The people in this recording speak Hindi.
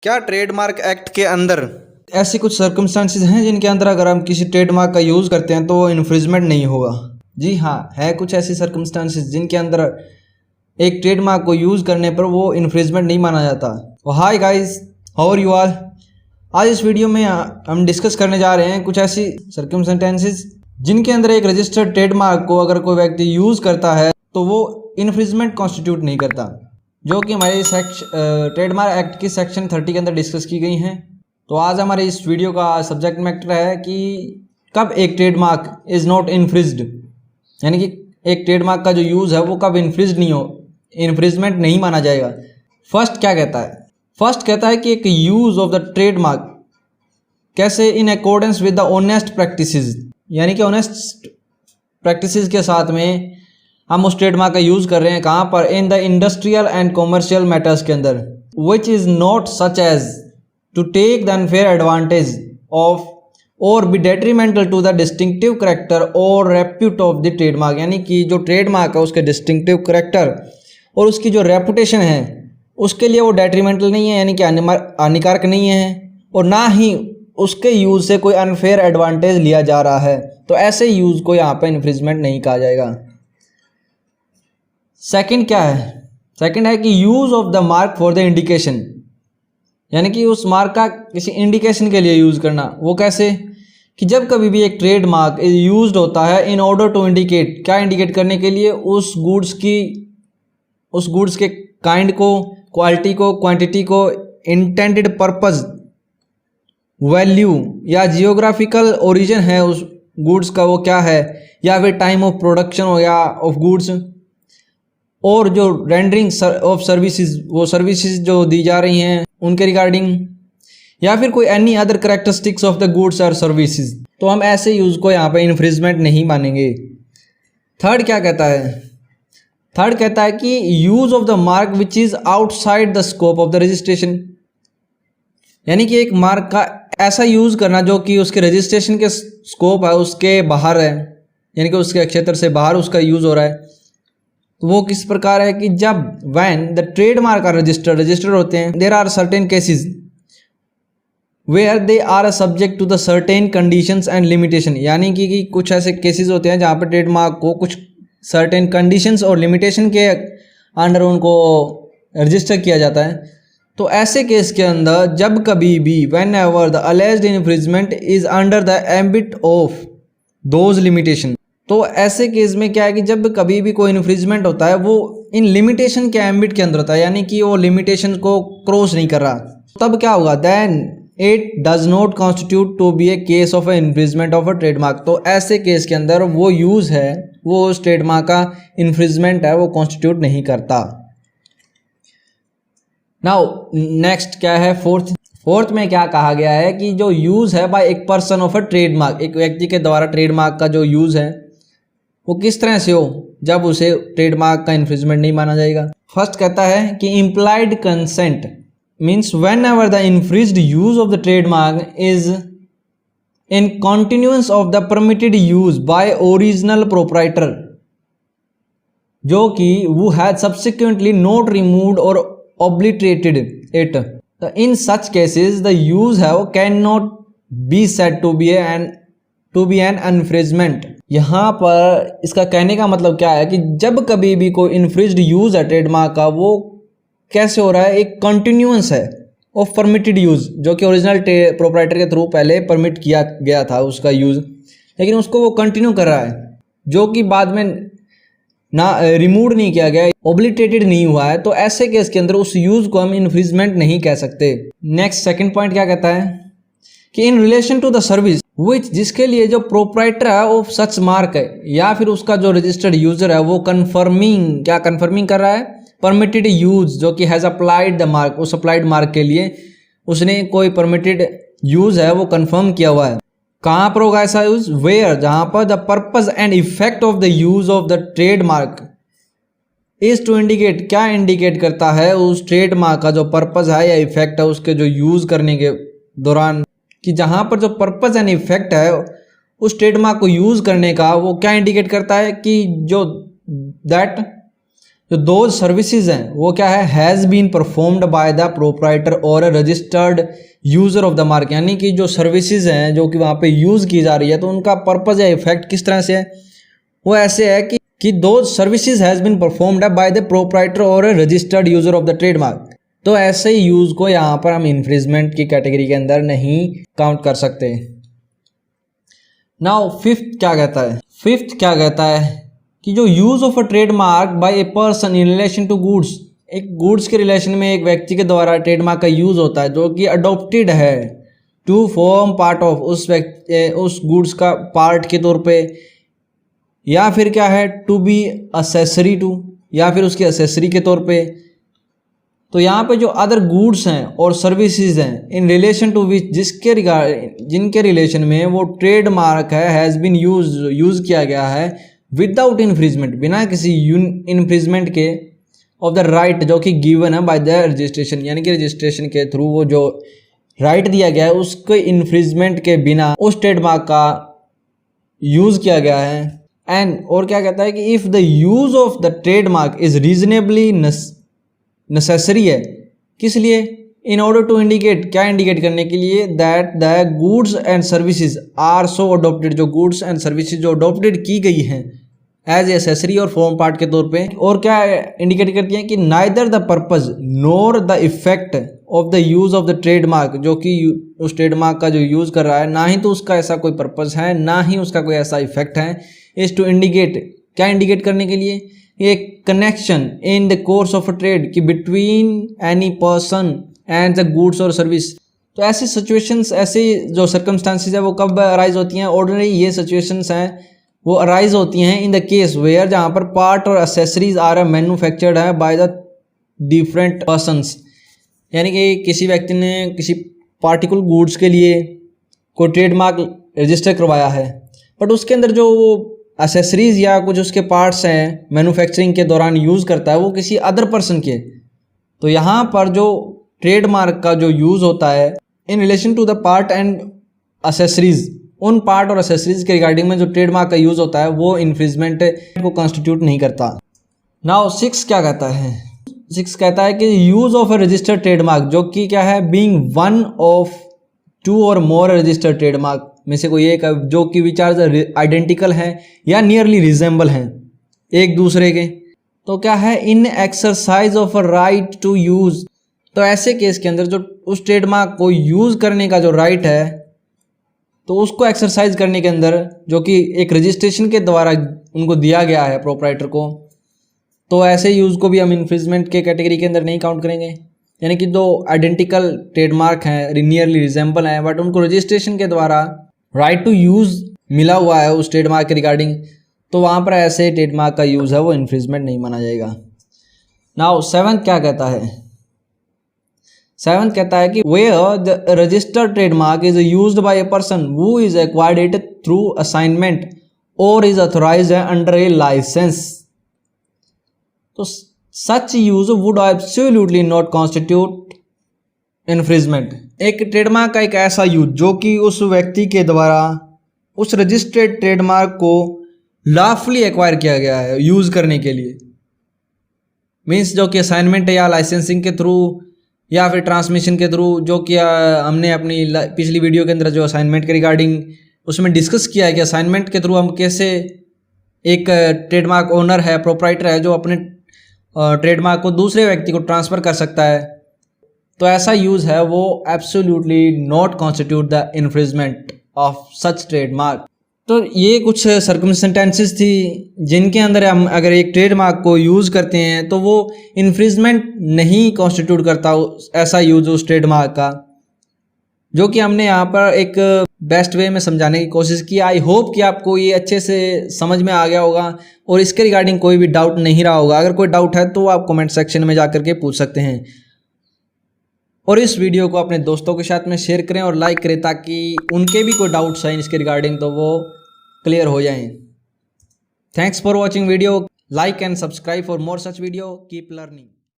क्या ट्रेडमार्क एक्ट के अंदर ऐसी कुछ सर्कमस्टांसेस हैं जिनके अंदर अगर हम किसी ट्रेडमार्क का यूज़ करते हैं तो वो इन्फ्रिंजमेंट नहीं होगा? जी हाँ, है कुछ ऐसी सर्कमस्टांसेस जिनके अंदर एक ट्रेडमार्क को यूज़ करने पर वो इन्फ्रिंजमेंट नहीं माना जाता। Hi guys, how are you all. आज इस वीडियो में हम डिस्कस करने जा रहे हैं कुछ ऐसी सर्कमस्टांसेस जिनके अंदर एक रजिस्टर्ड ट्रेडमार्क को अगर कोई व्यक्ति यूज़ करता है तो वो इन्फ्रिंजमेंट कॉन्स्टिट्यूट नहीं करता, जो कि हमारे ट्रेडमार्क एक्ट की सेक्शन 30 के अंदर डिस्कस की गई हैं। तो आज हमारे इस वीडियो का सब्जेक्ट मैटर है कि कब एक ट्रेडमार्क इज़ नॉट इन्फ्रिंज्ड, यानी कि एक ट्रेडमार्क का जो यूज़ है वो कब इन्फ्रिंज्ड नहीं हो, इन्फ्रिंजमेंट नहीं माना जाएगा। फर्स्ट क्या कहता है? फर्स्ट कहता है कि एक यूज़ ऑफ द ट्रेडमार्क कैसे in accordance with the honest practices, यानी कि ऑनेस्ट प्रैक्टिसेस के साथ में हम उस ट्रेडमार्क का यूज़ कर रहे हैं। कहाँ पर? In the industrial and commercial matters के अंदर, which is not such as to take the unfair advantage of or be detrimental to the distinctive character or repute of the trademark, यानी कि जो ट्रेडमार्क है उसके डिस्टिंक्टिव करेक्टर और उसकी जो रेपुटेशन है उसके लिए वो डेट्रीमेंटल नहीं है, यानी कि हानिकारक नहीं है, और ना ही उसके यूज़ से कोई अनफेयर एडवांटेज लिया जा रहा है। तो ऐसे यूज़ को यहाँ पर इन्फ्रिंजमेंट नहीं कहा जाएगा। सेकंड क्या है? सेकंड है कि use of the mark for the indication, यानी कि उस मार्क का किसी इंडिकेशन के लिए यूज़ करना। वो कैसे? कि जब कभी भी एक ट्रेड मार्क यूज्ड होता है इन ऑर्डर टू इंडिकेट, क्या इंडिकेट करने के लिए? उस गुड्स के काइंड को, क्वालिटी को, क्वांटिटी को, इंटेंडेड पर्पस, वैल्यू या जियोग्राफिकल ओरिजिन है उस गुड्स का वो क्या है, या फिर टाइम ऑफ प्रोडक्शन हो या ऑफ गुड्स, और जो रेंडरिंग ऑफ सर्विसेज, वो सर्विसेज जो दी जा रही हैं उनके रिगार्डिंग, या फिर कोई any other characteristics of the goods और सर्विसेज। तो हम ऐसे यूज़ को यहाँ पे इन्फ्रिंजमेंट नहीं मानेंगे। थर्ड क्या कहता है? थर्ड कहता है कि use of the mark which is outside the scope of the registration, यानी कि एक मार्क का ऐसा यूज़ करना जो कि उसके रजिस्ट्रेशन के स्कोप है उसके बाहर है, यानी कि उसके क्षेत्र से बाहर उसका यूज़ हो रहा है। तो वो किस प्रकार है कि जब when the trademark are registered होते हैं, there are certain cases where they are subject to the certain conditions and limitation, यानी कि कुछ ऐसे केसेस होते हैं जहाँ पर ट्रेडमार्क को कुछ सर्टेन कंडीशंस और लिमिटेशन के अंडर उनको रजिस्टर किया जाता है। तो ऐसे केस के अंदर जब कभी भी when ever the alleged infringement is under the ambit of those limitation, तो ऐसे केस में क्या है कि जब कभी भी कोई इन्फ्रिंजमेंट होता है वो इन लिमिटेशन के एम्बिट के अंदर होता है, यानी कि वो लिमिटेशन को क्रॉस नहीं कर रहा, तब क्या होगा? Then it does not constitute to be a case of infringement of a trademark. तो ऐसे केस के अंदर वो यूज़ है, वो उस ट्रेडमार्क का इन्फ्रिंजमेंट है, वो कॉन्स्टिट्यूट नहीं करता। नाउ नेक्स्ट क्या है? फोर्थ में क्या कहा गया है कि जो यूज़ है बाय एक पर्सन ऑफ अ ट्रेडमार्क, एक व्यक्ति के द्वारा ट्रेडमार्क का जो यूज़ है वो किस तरह से हो जब उसे ट्रेडमार्क का इन्फ्रिंजमेंट नहीं माना जाएगा। फर्स्ट कहता है कि implied consent means whenever the infringed use of the trademark is in continuance of the permitted use by original proprietor, जो कि वो has subsequently not removed or obliterated it. In such cases the use है वो can not be said to be an infringement. यहाँ पर इसका कहने का मतलब क्या है कि जब कभी भी कोई इन्फ्रिंज्ड यूज है ट्रेडमार्क का, वो कैसे हो रहा है? एक कंटिन्यूअंस है ऑफ परमिटेड यूज, जो कि ओरिजिनल प्रोप्राइटर के थ्रू पहले परमिट किया गया था उसका यूज, लेकिन उसको वो कंटिन्यू कर रहा है, जो कि बाद में ना रिमूव नहीं किया गया, ओब्लिटेटेड नहीं हुआ है। तो ऐसे केस के अंदर उस यूज को हम इन्फ्रिंजमेंट नहीं कह सकते। नेक्स्ट सेकंड पॉइंट क्या कहता है कि in relation to the service which, जिसके लिए जो प्रोप्राइटर है वो सच मार्क है या फिर उसका जो रजिस्टर्ड यूजर है वो कंफर्मिंग कर रहा है परमिटेड यूज, जो कि हैज अप्लाइड द मार्क, उस अप्लाइड मार्क के लिए उसने कोई परमिटेड यूज है वो कंफर्म किया हुआ है। कहाँ पर होगा ऐसा यूज? वेयर, जहाँ पर the purpose and effect of the use of the trademark is to indicate, क्या इंडिकेट करता है उस ट्रेडमार्क का जो पर्पस है या इफेक्ट है उसके जो यूज करने के दौरान, कि जहाँ पर जो पर्पस एंड इफेक्ट है उस ट्रेडमार्क को यूज करने का वो क्या इंडिकेट करता है कि जो दैट जो दो सर्विसेज हैं वो क्या है, has been performed by the proprietor or registered user of the mark, यानी कि जो सर्विसेज हैं जो कि वहाँ पे यूज़ की जा रही है तो उनका पर्पज़ या इफेक्ट किस तरह से है, वो ऐसे है कि दो services has been performed by the proprietor or registered user of the trademark. तो ऐसे यूज़ को यहाँ पर हम इन्फ्रिंजमेंट की कैटेगरी के अंदर नहीं काउंट कर सकते। नाउ फिफ्थ क्या कहता है, फिफ्थ क्या कहता है कि जो use of a trademark by a person in relation to goods, एक गुड्स के रिलेशन में एक व्यक्ति के द्वारा ट्रेडमार्क का यूज़ होता है जो कि अडॉप्टेड है टू फॉर्म पार्ट ऑफ, उस गुड्स का पार्ट के तौर पे, या फिर क्या है टू बी असेसरी टू, या फिर उसकी असेसरी के तौर पे। तो यहाँ पे जो अदर गुड्स हैं और सर्विसेज हैं इन रिलेशन टू विच, जिनके रिलेशन में वो ट्रेडमार्क है हैज़ बीन यूज़ किया गया है विदाउट इन्फ्रिंजमेंट, बिना किसी इन्फ्रिंजमेंट के, ऑफ द राइट जो कि गिवन है बाय द रजिस्ट्रेशन, यानी कि रजिस्ट्रेशन के थ्रू वो जो राइट दिया गया है उसके इन्फ्रिंजमेंट के बिना उस ट्रेडमार्क का यूज़ किया गया है। एंड और क्या कहता है कि if the use of the trademark is reasonably necessary है, किस लिए, इन ऑर्डर टू इंडिकेट, क्या इंडिकेट करने के लिए, that the goods and services are so adopted, जो गुड्स एंड सर्विसेज जो अडॉप्टेड की गई हैं एज एसेसरी और फॉर्म पार्ट के तौर पे, और क्या इंडिकेट करती हैं कि neither the purpose nor the effect of the use of the trademark, जो कि उस ट्रेडमार्क का जो यूज़ कर रहा है ना ही तो उसका ऐसा कोई पर्पज़ है ना ही उसका कोई ऐसा इफेक्ट है, इज़ टू इंडिकेट, क्या इंडिकेट करने के लिए, एक connection in the course of a trade कि between any person and the goods or service. तो ऐसी सिचुएशंस, ऐसी जो सर्कमस्टांसिस है वो कब अराइज होती हैं, ऑर्डिनरी ये सिचुएशंस हैं वो अराइज होती हैं इन द केस वेयर, जहाँ पर पार्ट और एसेसरीज आर मैन्युफैक्चर्ड है बाय द डिफरेंट पर्सनस, यानी कि किसी व्यक्ति ने किसी पार्टिकुलर गुड्स के लिए कोई ट्रेडमार्क रजिस्टर करवाया है, बट उसके अंदर जो वो एसेसरीज या कुछ उसके पार्ट्स हैं मैन्युफैक्चरिंग के दौरान यूज़ करता है वो किसी अदर पर्सन के। तो यहाँ पर जो ट्रेडमार्क का जो यूज़ होता है in relation to the part and accessories, उन पार्ट और एसेसरीज के रिगार्डिंग में जो ट्रेडमार्क का यूज़ होता है वो इन्फ्रिंजमेंट को कॉन्स्टिट्यूट नहीं करता। नाउ 6 क्या कहता है, 6 कहता है कि use of a registered trademark, जो कि क्या है बीइंग वन ऑफ 2 और मोर रजिस्टर्ड ट्रेडमार्क में से कोई एक जो कि विच आर आइडेंटिकल हैं या नियरली रिजेंबल हैं एक दूसरे के, तो क्या है in exercise of a right to use. तो ऐसे केस के अंदर जो उस ट्रेडमार्क को यूज़ करने का जो राइट है तो उसको एक्सरसाइज करने के अंदर जो कि एक रजिस्ट्रेशन के द्वारा उनको दिया गया है प्रोप्राइटर को, तो ऐसे यूज़ को भी हम इन्फ्रिंजमेंट के कैटेगरी के अंदर नहीं काउंट करेंगे। यानी कि दो आइडेंटिकल ट्रेडमार्क हैं, नियरली रिजेंबल हैं, बट उनको रजिस्ट्रेशन के द्वारा राइट टू यूज़ मिला हुआ है उस ट्रेडमार्क के रिगार्डिंग, तो वहाँ पर ऐसे ट्रेडमार्क का यूज़ है वो इन्फ्रिंजमेंट नहीं माना जाएगा। नाउ 7 क्या कहता है, 7 कहता है कि where the registered trademark is used by a person who is acquired it through assignment or is authorised under a licence, तो such use would absolutely not constitute infringement. एक ट्रेडमार्क का एक ऐसा यूज जो कि उस व्यक्ति के द्वारा उस रजिस्टर्ड ट्रेडमार्क को लॉफुली एक्वायर किया गया है यूज़ करने के लिए, मीन्स जो कि असाइनमेंट या लाइसेंसिंग के थ्रू या फिर ट्रांसमिशन के थ्रू, जो कि हमने अपनी पिछली वीडियो के अंदर जो असाइनमेंट के रिगार्डिंग उसमें डिस्कस किया है कि असाइनमेंट के थ्रू हम कैसे एक ट्रेडमार्क ओनर है, प्रोप्राइटर है, जो अपने ट्रेडमार्क को दूसरे व्यक्ति को ट्रांसफ़र कर सकता है, तो ऐसा यूज़ है वो absolutely not constitute the infringement of such trademark. तो ये कुछ सर्कमस्टेंसेस थी जिनके अंदर हम अगर एक ट्रेडमार्क को यूज़ करते हैं तो वो इन्फ्रिंजमेंट नहीं कॉन्स्टिट्यूट करता ऐसा यूज़ उस ट्रेडमार्क का, जो कि हमने यहाँ पर एक बेस्ट वे में समझाने की कोशिश की। आई होप कि आपको ये अच्छे से समझ में आ गया होगा और इसके रिगार्डिंग कोई भी डाउट नहीं रहा होगा। अगर कोई डाउट है तो आप कमेंट सेक्शन में जा कर के पूछ सकते हैं, और इस वीडियो को अपने दोस्तों के साथ में शेयर करें और लाइक करें ताकि उनके भी कोई डाउट्स हैं इसके रिगार्डिंग तो वो क्लियर हो जाएं। Thanks for watching video, like and subscribe for more such video, keep learning.